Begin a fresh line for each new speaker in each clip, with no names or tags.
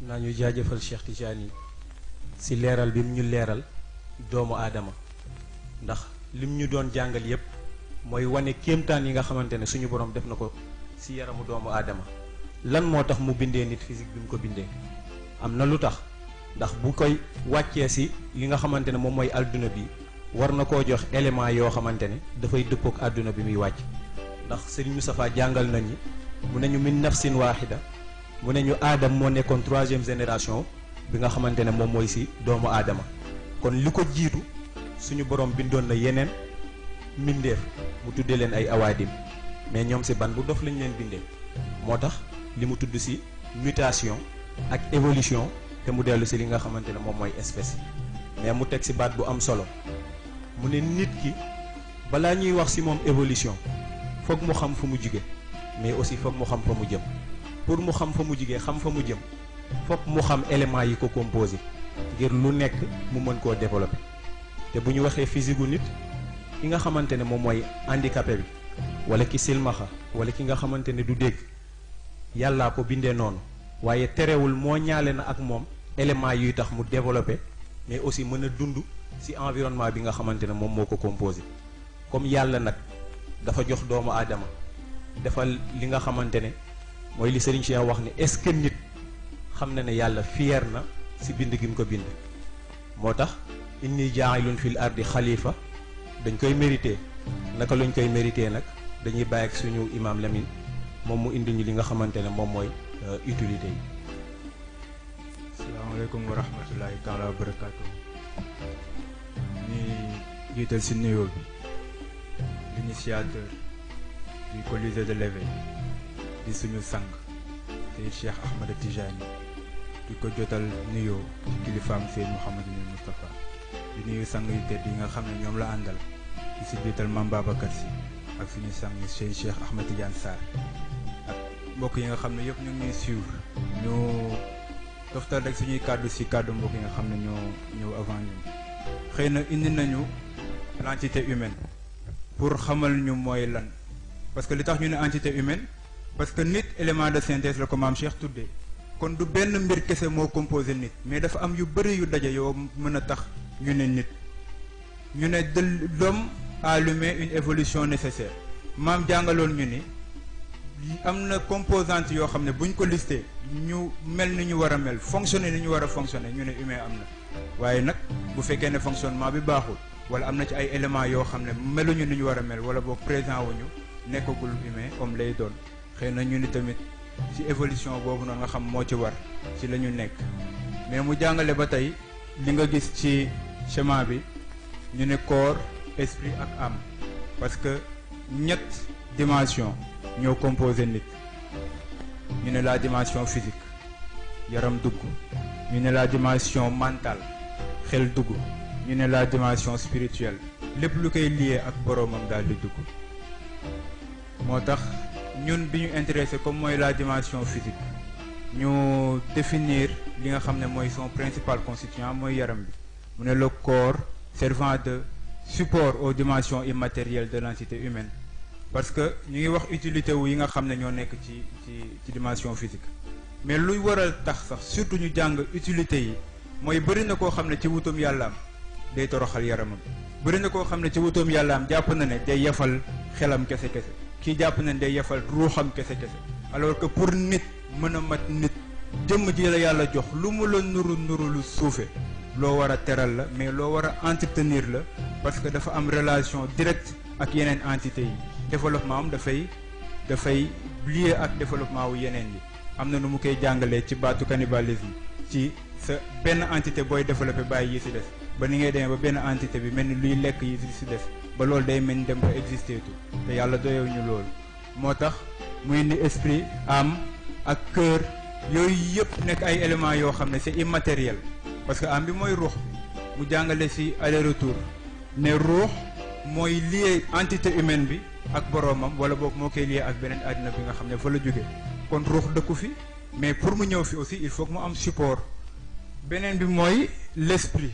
naa ñu jaajëfal Cheikh Tidiane si leeral bi mu ñu leeral doomu aadama ndax lim ñu doon jàngal yépp mooy wane kéemtaan yi nga xamante ne suñu borom def na ko si yaramu doomu aadama. lan moo tax mu bindee nit physique bi mu ko bindee am na lu tax ndax bu koy wàccee si li nga xamante ne moom mooy adduna bi war na koo jox élément yoo xamante ne dafay dëppook adduna bi muy wàcc ndax Serigne Moustapha jàngal nañu mu ne ñu min nafsin waahida mu ne ñu aadam moo nekkoon 3e génération bi nga xamante ne moom mooy si doomu aadama kon li ko jiitu suñu borom bindoon na yeneen mbindeef mu tuddee leen ay awaadim mais ñoom si ban bu dof lañ leen bindee moo tax li mu tudd si mutation ak évolution te mu dellu si li nga xamante ne moom mooy espèce mais mu teg si baat bu am solo mu ne nit ki balaa ñuy wax si moom évolution foog mu xam fu mu jugee mais aussi foog mu xam fa mu jëm pour mu xam fa mu jugee xam fa mu jëm foog mu xam éléments yi ko composé ngir lu nekk mu mën koo développer te bu ñu waxee physique gu nit ki nga xamante ne moom mooy handicapé bi wala ki silmaxa wala ki nga xamante ne du dégg yàllaa ko bindee noonu waaye terewul moo ñaale na ak moom éléments yuy tax mu développer mais aussi mën a dund ci environnement bi nga xamante ne moom moo ko composé comme yàlla nag dafa jox doomu aadama defal li nga xamante ne mooy li Serigne Cheikh wax ni est-ce que nit xam na ne yàlla fier na ci bind gi mu ko bind moo tax inni jaa'ilun fil ardi xalifa dañ koy mérité naka lañ koy mérité nag dañuy bàyyi ak suñu imam Lamine moom mu indi ñu li nga xamante ne moom mooy utilité yi.
asalaamaaleykum wa rahmatulahi taala wa barakaatu. ñuy jiital si nuyoo bi l'initiateur du Colisée de l'éveil di suñu sang te Cheikh Ahmed Tidiane di ko jotal nuyoo ci kilifaam Seyd Mouhamadou Moustapha di nuyu sang yu tedd yi nga xam ne ñoom la àndal di si jiital Mame Babacar Sy ak suñu sang Cheikh Ahmed Tidiane Sarr ak mbokk yi nga xam ne yëpp ñu ngi ñuy suivre ñu toftal rek suñuy kàddu si kàddu mbokk yi nga xam ne ñoo ñëw avant ñun xëy na indi nañu l'entité humaine pour xamal ñu mooy lan parce que li tax ñu ne entité humaine parce que nit élément de synthèse la ko maam Cheikh tuddee kon du benn mbir kese moo composé nit mais dafa am yu bëri yu daje yoo mën a tax ñu ne nit ñu ne de l'homme a l'humain une évolution nécessaire maam jàngaloon ñu ni am na composante yoo xam ne buñ ko listé ñu mel ni ñu war a mel fonctionner ni ñu war a fonctionner ñu ne humain am na waaye nag bu fekkee ne fonctionnement bi baaxul wala am na ci ay éléments yoo xam ne meluñu ni ñu war a mel wala boog présent wuñu nekkagul humain comme lay doon xëy na ñu ni tamit ci évolution boobu noonu nga xam moo ci war ci la ñu nekk mais mu jàngale ba tey li nga gis ci schéma bi ñu ne corps esprit ak âme parce que ñett dimension ñoo composé nit ñu ne la dimension physique yaram dugg ñu ne la dimension mentale xel dugg ñu ne la dimension spirituelle lépp lu koy lié ak boroomam daal di dugg moo tax ñun bi ñu intéressé comme mooy la dimension physique ñu définir li nga xam ne mooy son principal constituant mooy yaram bi mu ne le corps servant de support aux dimensions immatérielles de l'entité humaine parce que ñu ngi wax utilité wu yi nga xam ne ñoo nekk ci dimension physique mais luy waral tax sax surtout ñu jàng utilité yi mooy bëri na koo xam ne ci wutum yàllaam day toroxal yaramam bëri na koo xam ne ci wutum yàllaam jàpp na ne day yefal xelam kese-kese kii jàpp na ne day yefal ruuxam kese-kese alors que pour nit mën a mat nit jëmm ji la yàlla jox lu mu la nuru lu suufe loo war a teral la mais loo war a entretenir la parce que dafa am relation directe ak yeneen entité yi développement am dafay lié ak développement wu yeneen yi am na nu mu koy jàngalee ci baatu cannibalisme ci sa benn entité booy développé bàyyi yi si des ba ni ngay demee ba benn entité bi mel ni luy lekk yi si des ba loolu day mel ni dem ba existé tout te yàlla doyewu ñu loolu moo tax muy ni esprit âme ak cœur yooyu yëpp nekk ay éléments yoo xam ne c'est immatériel parce que âme bi mooy ruux mu jàngale si aller retour ne ruux mooy lié entité humaine bi ak boroomam wala boog moo koy lié ak beneen àddina bi nga xam ne fa la jóge kon ruux dëkku fi mais pour mu ñëw fi aussi il faut que mu am support beneen bi mooy l'esprit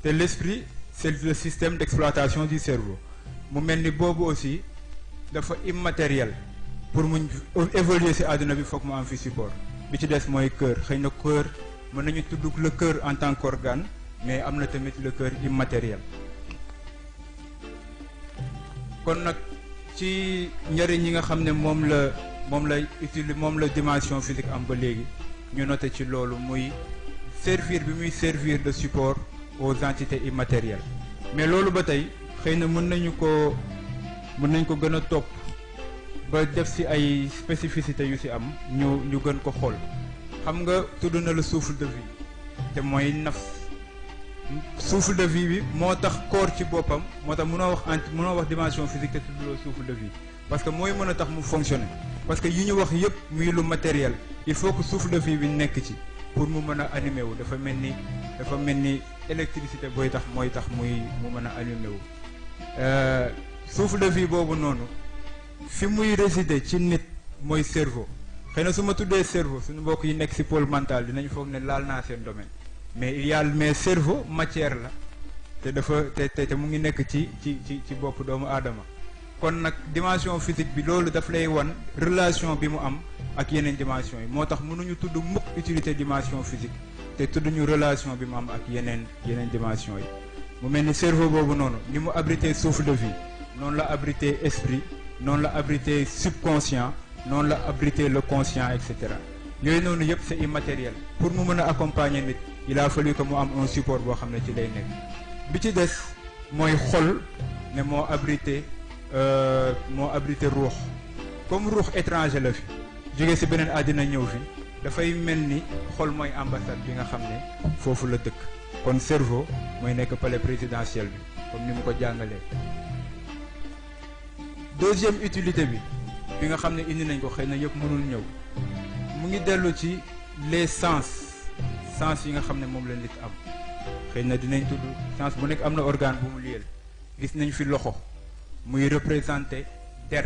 te l'esprit c'est le système d'exploitation du cerveau mu mel ni boobu aussi dafa immatériel pour mu évoluer ci àdduna bi foog mu am fi support bi ci des mooy cœur. xëy na cœur mën nañu tudd le cœur en tant qu'organe, mais am na tamit le cœur immatériel. kon nag ci njëriñ yi nga xam ne moom la dimension physique am ba léegi ñu noté ci loolu muy servir bi muy servir de support aux entités immatérielles. mais loolu ba tey xëy na mën nañ ko gën a topp ba def ci ay spécificité yu ci am ñu gën ko xool. xam nga tudd na le souffle de vie te mooy nafs. souffle de vie bi moo tax corps ci boppam moo tax mënoo wax dimension physique te tuddloo souffle de vie, parce que mooy mën a tax mu fonctionner. parce que yi ñu wax yëpp muy lu matériel, il faut que souffle de vie bi nekk ci pour mu mën a animé wu. dafa mel ni électricité mooy tax mu mën a animé wu. souffle de vie boobu noonu fi muy résider ci nit mooy cerveau. xëy na su ma tuddee cerveau suñu mbokk yi nekk ci pôle mental dinañ foog ne laal naa seen domaine. mais cerveau matière la te dafa te mu ngi nekk ci bopp doomu aadama. kon nag dimension physique bi loolu daf lay wan relation bi mu am ak yeneen dimension yi. moo tax mënuñu tudd mukk utilité dimension physique te tudduñu relation bi mu am ak yeneen dimension yi. mu mel ni cerveau boobu noonu ni mu abrité souffle de vie noonu la abrité esprit, noonu la abrité subconscient, noonu la abrité le conscient, et cetera. yooyu noonu yëpp c'est immatériel. pour mu mën a accompagner nit il a fallu que mu am un support boo xam ne ci lay nekk. bi ci des mooy xol ne moo abrité ruux. comme ruux étranger la fi jóge ci beneen àddina ñëw fi dafay mel ni xol mooy ambassade bi nga xam ne foofu la dëkk. kon cerveau mooy nekk palais présidentiel bi comme ni mu ko jàngalee. deuxième utilité bi nga xam ne indi nañ ko xëy na yëpp mënul ñëw mu ngi dellu ci les sens yi nga xam ne moom la nit am. xëy na dinañ tudd sens bu nekk am na organe bu mu liyeel. gis nañ fi loxo muy représenter der,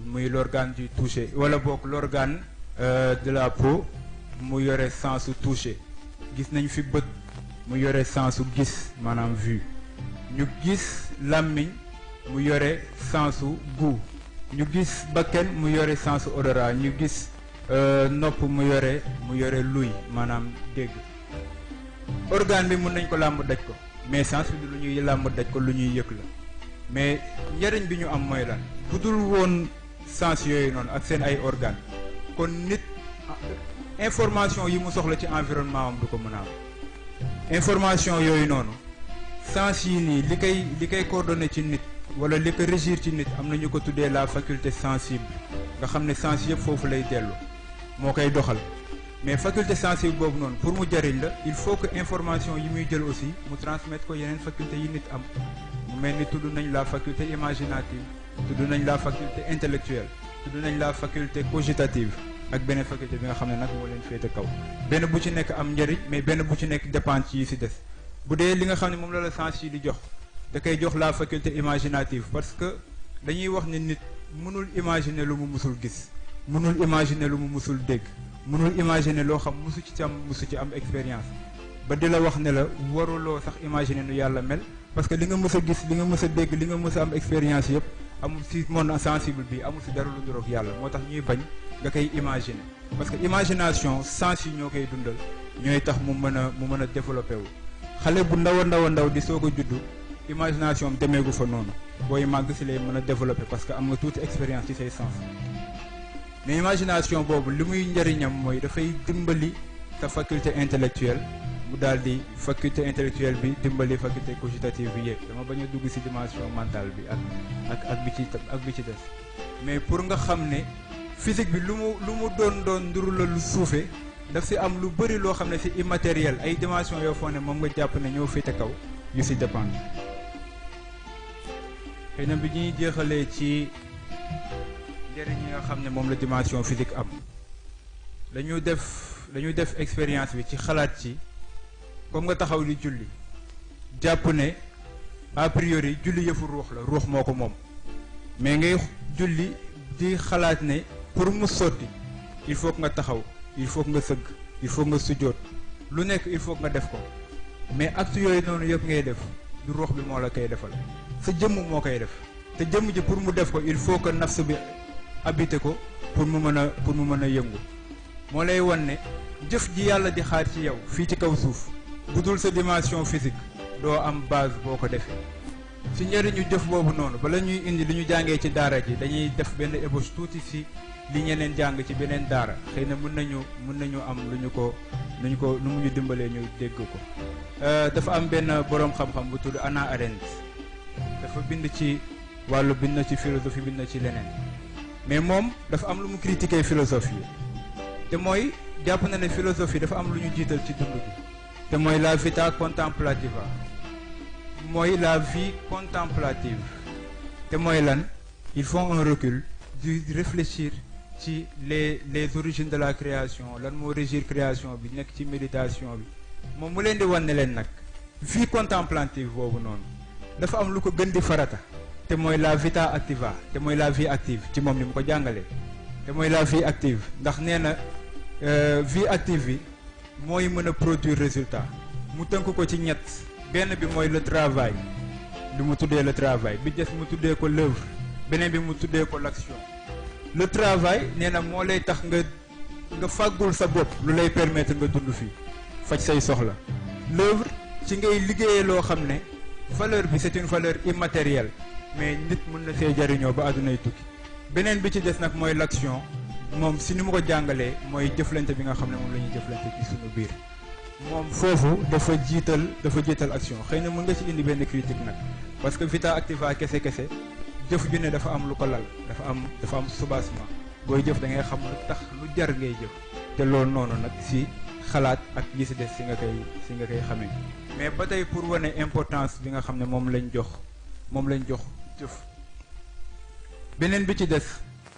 muy l'organe du toucher, wala boog l'organe de la peau mu yore sensu toucher. gis nañ fi bët mu yore sensu gis maanaam vue. ñu gis làmmiñ mu yore sensu goût. ñu gis bakken mu yore sensu odorat. ñu gis nopp mu yore luy maanaam dégg. organe bi mën nañ ko làmb daj ko, mais sens bi lu ñuy làmb daj ko lu ñuy yëg la. mais njëriñ bi ñu am mooy lan bu dul woon sens yooyu noonu ak seen ay organe kon nit information yi mu soxla ci environnement am du ko mën a am. information yooyu noonu sens yi nii li koy coordonné ci nit wala li ko régir ci nit am na ñu ko tuddee la faculté sensible, nga xam ne sens yëpp foofu lay dellu moo koy doxal. mais faculté sensible boobu noonu pour mu jariñ la il faut que information yi muy jël aussi mu transmettre ko yeneen faculté yi nit am. mu mel ni tudd nañ la faculté imaginative, tudd nañ la faculté intellectuelle, tudd nañ la faculté cogitative ak beneen faculté bi nga xam ne nag moo leen féete kaw. benn bu ci nekk am njëriñ mais benn bu ci nekk dépend ci yi ci des. bu dee li nga xam ne moom la sens yi di jox da koy jox la faculté imaginative, parce que dañuy wax ne nit mënul imaginer lu mu musul gis, mënul imaginer lu mu musul dégg, mënul imaginer loo xam musu ci am expérience. ba di la wax ne la waruloo sax imaginer nu yàlla mel, parce que li nga mës a gis, li nga mës a dégg, li nga mës a am expérience yëpp amul ci monde sensible bi amul ci dara lu duroog yàlla. moo tax ñuy bañ nga koy imaginer, parce que imagination sens yi ñoo koy dundal, ñooy tax mu mën a développé wu. xale bu ndaw a ndaw di soog a juddu imagination am demeegu fa noonu, booy màgg ci lay mën a développé parce que am nga tuuti expérience ci say sens. mais imagination boobu li muy njëriñam mooy dafay dimbali sa faculté intellectuelle mu daal di faculté intellectuelle bi dimbali faculté cogitative bi yéeg. dama bañ a dugg ci dimension mentale bi ak bi ci des. mais pour nga xam ne physique bi lu mu doon nduru la lu suufe daf ci am lu bëri loo xam ne ci immatériel, ay dimension yoo foo ne moom nga jàpp ne ñoo féete kaw yu ci dépendre. xëy na bi ñuy jeexalee ci njëriñ yi nga xam ne moom la dimension physique am dañu def expérience bi ci xalaat ci comme nga taxaw di julli jàpp ne a priori julli yëfu ruux la, ruux moo ko moom. mais ngay julli di xalaat ne pour mu sotti il faut que nga taxaw, il faut que nga sëgg, il faut que nga sujjóot, lu nekk il faut que nga def ko. mais acte yooyu noonu yëpp ngay def du ruux bi moo la koy defal, sa jëmm moo koy def. te jëmm ji pour mu def ko il faut que nafs bi habité ko pour mu mën a yëngu. moo lay wan ne jëf ji yàlla di xaar ci yow fii ci kaw suuf bu dul sa dimension physique doo am base boo ko defee si njëriñu jëf boobu noonu bala ñuy indi li ñu jàngee ci daara ji dañuy def benn ébauche tuuti si li ñeneen jàng ci beneen daara xëy na mën nañu am lu mu ñu dimbalee ñu dégg ko. dafa am benn boroom xam-xam bu tudd Hannah Arendt dafa bind ci bind na ci philosophie bind na ci leneen mais moom dafa am lu mu critiquer philosophie te mooy jàpp na ne philosophie dafa am lu ñu jiital ci dund bi te mooy la vita contemplativa mooy la vie contemplative te mooy lan il faut un recul du réfléchir ci les origines de la création lan moo régir création bi nekk ci méditation bi moom mu leen di wan ne leen nag vie contemplative boobu noonu dafa am lu ko gën di farata te mooy la vita activa te mooy la vie active ci moom ni mu ko jàngalee te mooy la vie active ndax nee na vie active bi mooy mën a produire résultat mu tënk ko ci ñett benn bi mooy le travail li mu tuddee le travail bi des mu tuddee ko l'œuvre beneen bi mu tuddee ko l'action le travail nee na moo lay tax nga fàggul sa bopp lu lay permettre nga dund fii faj say soxla l'œuvre ci ngay liggéeyee loo xam ne valeur bi c'est une valeur immatérielle mais nit mën na see jariñoo ba àddunay tukki beneen bi ci des nag mooy l'action moom si ni mu ko jàngalee mooy jëflante bi nga xam ne moom la ñuy jëflante ci suñu biir moom foofu dafa jiital action xëy na mën nga ci indi benn critique nag parce que vita activa kese jëf ju ne dafa am lu ko lal dafa am soubassement booy jëf da ngay xam lu tax lu jar ngay jëf te loolu noonu nag si xalaat ak yi si des si nga koy xamee mais ba tey pour wane importance bi nga xam ne moom lañ jox jëf beneen bi ci des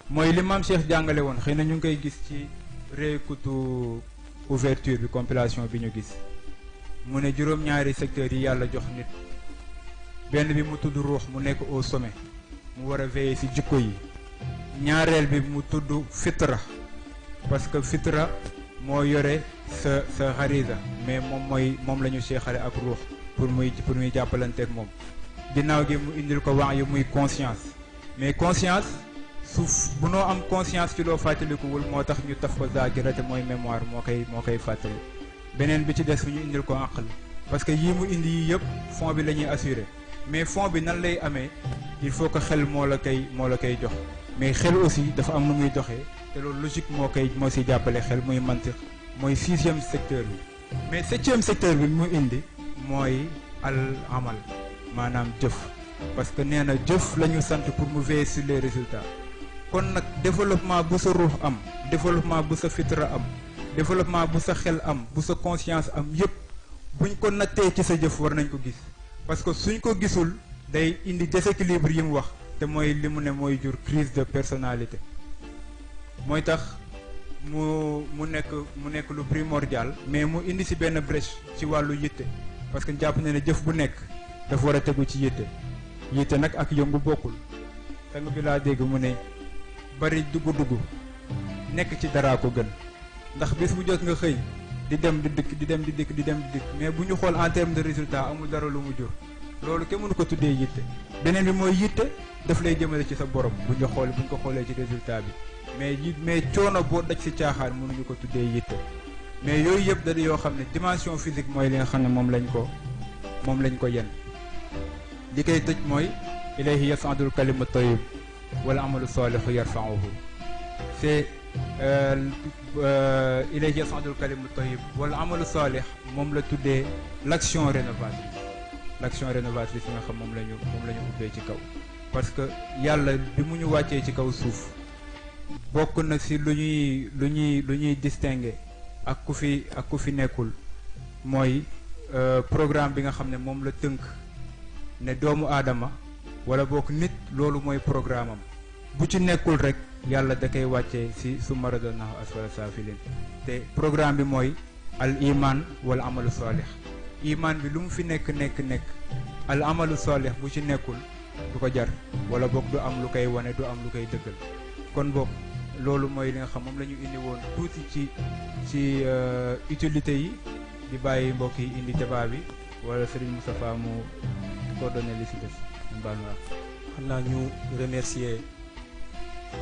mooy li maam Cheikh jàngale woon xëy na ñu ngi koy gis ci réécoute ouverture bi compilation bi ñu gis mu ne juróom-ñaari secteurs yi yàlla jox nit benn bi mu tudd ruux mu nekk au sommet mu war a veiller ci jikko yi ñaareel bi mu tudd fitra parce que fitra moo yore sa xarisa mais moom la ñu seexale ak ruux pour muy jàppalanteeg moom ginnaaw gi mu indil ko wax yu muy conscience mais conscience suuf bu noo am conscience ci loo fàttalikuwul moo tax ñu taf ko zaakira te mooy mémoire moo koy fàttali beneen bi ci des fu ñu indil ko aql parce que yii mu indi yii yëpp fond bi la ñuy assurer mais fond bi nan lay amee il faut que xel moo la koy jox mais xel aussi dafa am nu muy doxee te loolu logique moo si jàppale xel muy mantiq mooy 6e secteur bi mais 7e secteur bi mu indi mooy al amal maanaam jëf parce que nee na jëf la ñu sant pour mu veiller sur les résultats kon nag développement bu sa ruux am développement bu sa fitra am développement bu sa xel am bu sa conscience am yépp buñ ko nattee ci sa jëf war nañ ko gis parce que suñ ko gisul day indi déséquilibre yi mu wax te mooy li mu ne mooy jur crise de personnalité mooy tax mu nekk lu primordial mais mu indi ci benn brèche ci wàllu yitte parce que jàpp na ne jëf bu nekk dafa war a tegu ci yitte nag ak yëngu bokkul sang bi laa dégg mu ne bari dugg nekk ci dara ko gën ndax bis bu jot nga xëy di dem di dikk mais bu ñu xool en terme de résultat amul dara lu mu jur loolu kenn mënu ko tuddee yitte beneen bi mooy yitte daf lay jëmale ci sa borom buñ ko xoolee ci résultat bi mais coono boo daj ci caaxaan mënuñu ko tuddee yitte mais yooyu yëpp da di yoo xam ne dimension physique mooy li nga xam ne moom lañ ko yen li koy tëj mooy ilayhi yasadul kalimu tayyib wala amalu salihu yarfa'uhu c'est ilayhi yasadul kalimu tayyib wala amalu salih moom la tuddee l'action rénovatrice yi nga xam moom la ñu ubbee ci kaw parce que yàlla bi mu ñu wàccee ci kaw suuf bokk na ci lu ñuy distinguer ak ku fi nekkul mooy programme bi nga xam ne moom la tënk ne doomu aadama wala bokk nit loolu mooy programme am bu ci nekkul rek yàlla da koy wàccee ci summa radadnaahu asfala saafiliin te programme bi mooy al iman wala amalu salih iman bi lu mu fi nekk al amalu salih bu ci nekkul du ko jar wala boog du am lu koy wane du am lu koy dëggal kon boog loolu mooy li nga xam moom la ñu indi woon tuuti ci utilité yi di bàyyi mbokk yi indi débat bi wala Serigne Moustapha mu coordonné li si des ñu baal ma
xam naa ñu remercier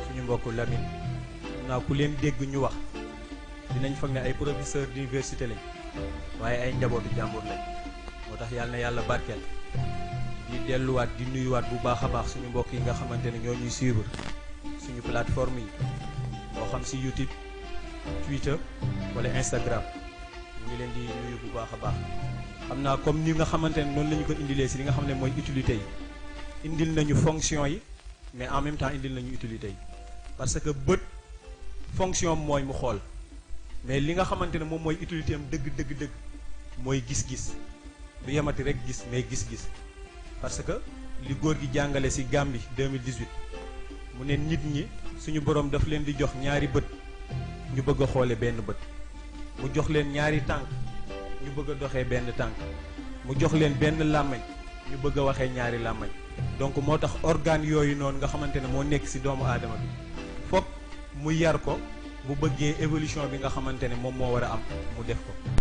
suñu mbokk Lamine xam naa ku leen dégg ñu wax dinañ foog ne ay professeur d'université lañ waaye ay njabootu jàmbur lañ moo tax yàlla na yàlla barkeel di delluwaat di nuyuwaat bu baax a baax suñu mbokk yi nga xamante ne ñoo ñuy suivre suñu plateforme yi moo xam si YouTube Twitter wala Instagram ñu ngi leen di nuyu bu baax a baax xam naa comme ni nga xamante ne noonu la ñu ko indilee si li nga xam ne mooy utilité yi indil nañu fonction yi mais en même temps indil nañu utilité yi parce que bët fonction mooy mu xool mais li nga xamante ne moom mooy utilité am dëgg mooy gis-gis du yemati rek gis mais gis-gis parce que li góor gi jàngale ci Gambie 2018 mu ne nit ñi suñu borom daf leen di jox ñaari bët ñu bëgg a xoole benn bët mu jox leen ñaari tànk ñu bëgg a doxee benn tànk mu jox leen benn làmmañ ñu bëgg a waxee ñaari làmmañ donc moo tax organe yooyu noonu nga xamante ne moo nekk ci doomu aadama bi fokk mu yar ko bu bëggee évolution bi nga xamante ne moom moo war a am mu def ko